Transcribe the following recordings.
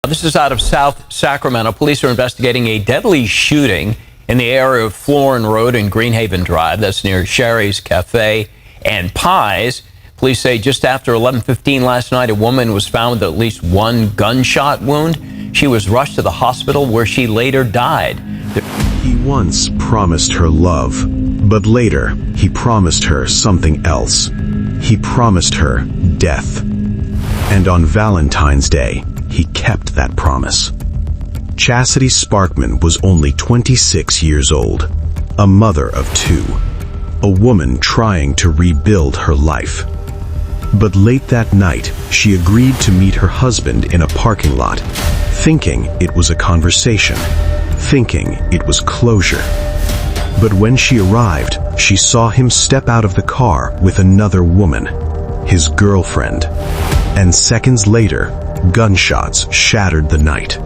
This is out of South Sacramento. Police are investigating a deadly shooting in the area of Florin Road and Greenhaven Drive. That's near Sherry's Cafe and Pies. Police say just after 11:15 last night, a woman was found with at least one gunshot wound. She was rushed to the hospital where she later died. He once promised her love, but later he promised her something else. He promised her death. And on Valentine's Day, he kept that promise. Chassity Sparkman was only 26 years old, a mother of two, a woman trying to rebuild her life. But late that night, she agreed to meet her husband in a parking lot, thinking it was a conversation, thinking it was closure. But when she arrived, she saw him step out of the car with another woman, his girlfriend. And seconds later, gunshots shattered the night.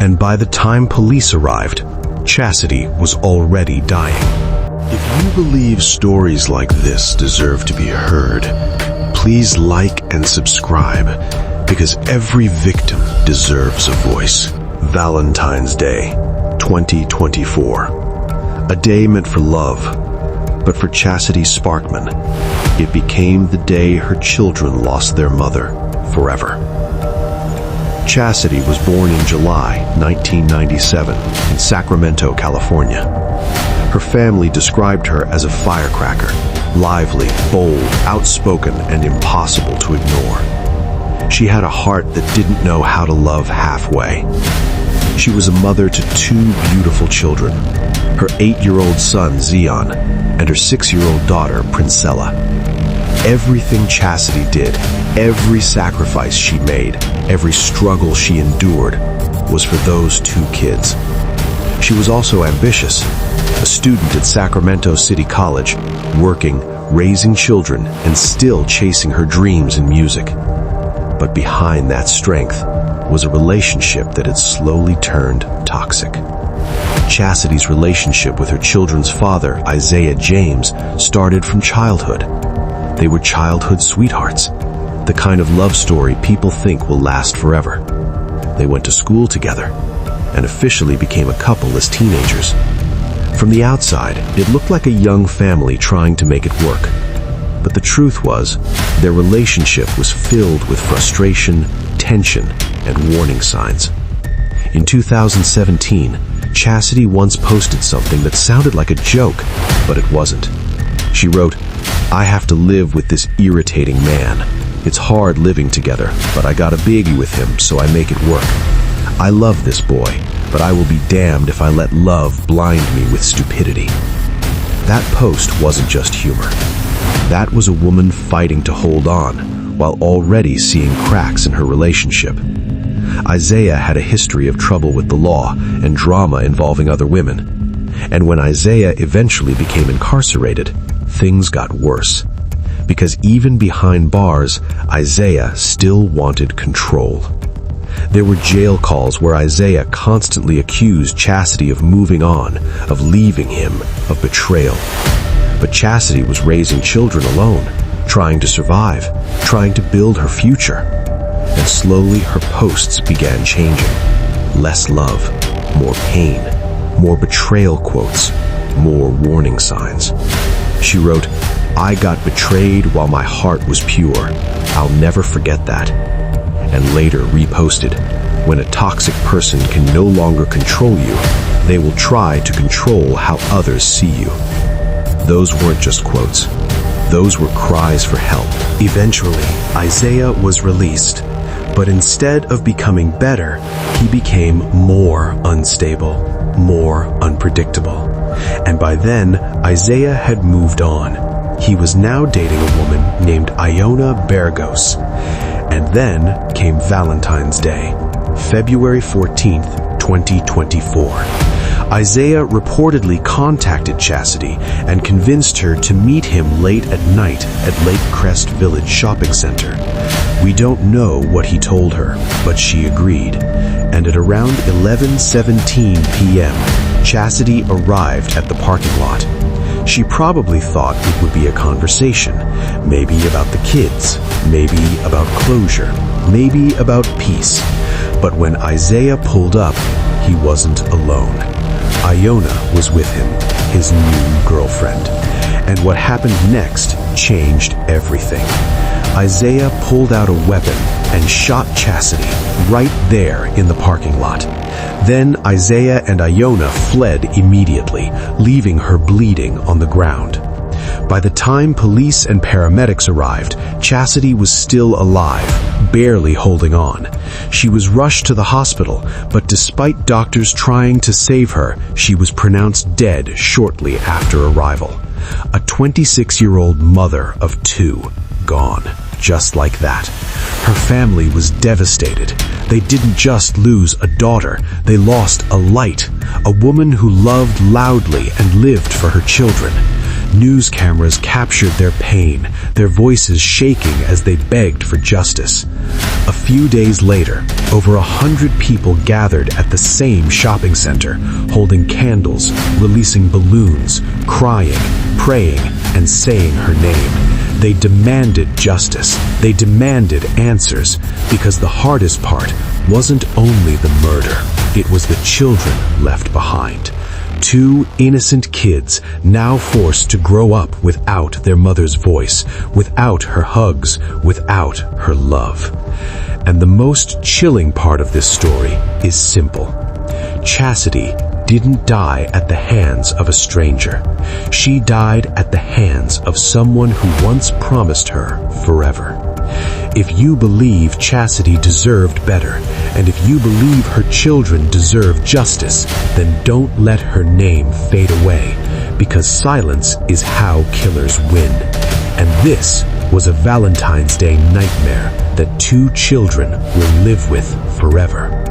And by the time police arrived, Chassity was already dying. If you believe stories like this deserve to be heard, please like and subscribe, because every victim deserves a voice. Valentine's Day, 2024. A day meant for love, but for Chassity Sparkman, it became the day her children lost their mother forever. Chassity was born in July 1997 in Sacramento, California. Her family described her as a firecracker, lively, bold, outspoken, and impossible to ignore. She had a heart that didn't know how to love halfway. She was a mother to two beautiful children, her 8-year-old son, Zion, and her 6-year-old daughter, Princella. Everything Chassity did, every sacrifice she made, every struggle she endured, was for those two kids. She was also ambitious, a student at Sacramento City College, working, raising children, and still chasing her dreams in music. But behind that strength was a relationship that had slowly turned toxic. Chassity's relationship with her children's father, Isaiah James, started from childhood. They were childhood sweethearts, the kind of love story people think will last forever. They went to school together and officially became a couple as teenagers. From the outside, it looked like a young family trying to make it work. But the truth was, their relationship was filled with frustration, tension, and warning signs. In 2017, Chassity once posted something that sounded like a joke, but it wasn't. She wrote, "I have to live with this irritating man. It's hard living together, but I got a baby with him, so I make it work. I love this boy, but I will be damned if I let love blind me with stupidity." That post wasn't just humor. That was a woman fighting to hold on, while already seeing cracks in her relationship. Isaiah had a history of trouble with the law and drama involving other women. And when Isaiah eventually became incarcerated, things got worse. Because even behind bars, Isaiah still wanted control. There were jail calls where Isaiah constantly accused Chassity of moving on, of leaving him, of betrayal. But Chassity was raising children alone, trying to survive, trying to build her future. And slowly her posts began changing. Less love, more pain, more betrayal quotes, more warning signs. She wrote, "I got betrayed while my heart was pure. I'll never forget that." And later reposted, "When a toxic person can no longer control you, they will try to control how others see you." Those weren't just quotes. Those were cries for help. Eventually, Isaiah was released. But instead of becoming better, he became more unstable, more unpredictable. And by then, Isaiah had moved on. He was now dating a woman named Iona Burgos. And then came Valentine's Day, February 14th, 2024. Isaiah reportedly contacted Chassity and convinced her to meet him late at night at Lake Crest Village Shopping Center. We don't know what he told her, but she agreed. And at around 11:17 p.m., Chassity arrived at the parking lot. She probably thought it would be a conversation, maybe about the kids, maybe about closure, maybe about peace. But when Isaiah pulled up, he wasn't alone. Iona was with him, his new girlfriend. And what happened next changed everything. Isaiah pulled out a weapon and shot Chassity right there in the parking lot. Then Isaiah and Iona fled immediately, leaving her bleeding on the ground. By the time police and paramedics arrived, Chassity was still alive, barely holding on. She was rushed to the hospital, but despite doctors trying to save her, she was pronounced dead shortly after arrival. A 26-year-old mother of 2, gone, just like that. Her family was devastated. They didn't just lose a daughter, they lost a light, a woman who loved loudly and lived for her children. News cameras captured their pain, their voices shaking as they begged for justice. A few days later, over 100 people gathered at the same shopping center, holding candles, releasing balloons, crying, praying, and saying her name. They demanded justice. They demanded answers, because the hardest part wasn't only the murder, it was the children left behind. 2 innocent kids now forced to grow up without their mother's voice, without her hugs, without her love. And the most chilling part of this story is simple. Chassity didn't die at the hands of a stranger. She died at the hands of someone who once promised her forever. If you believe Chassity deserved better, and if you believe her children deserve justice, then don't let her name fade away, because silence is how killers win. And this was a Valentine's Day nightmare that 2 children will live with forever.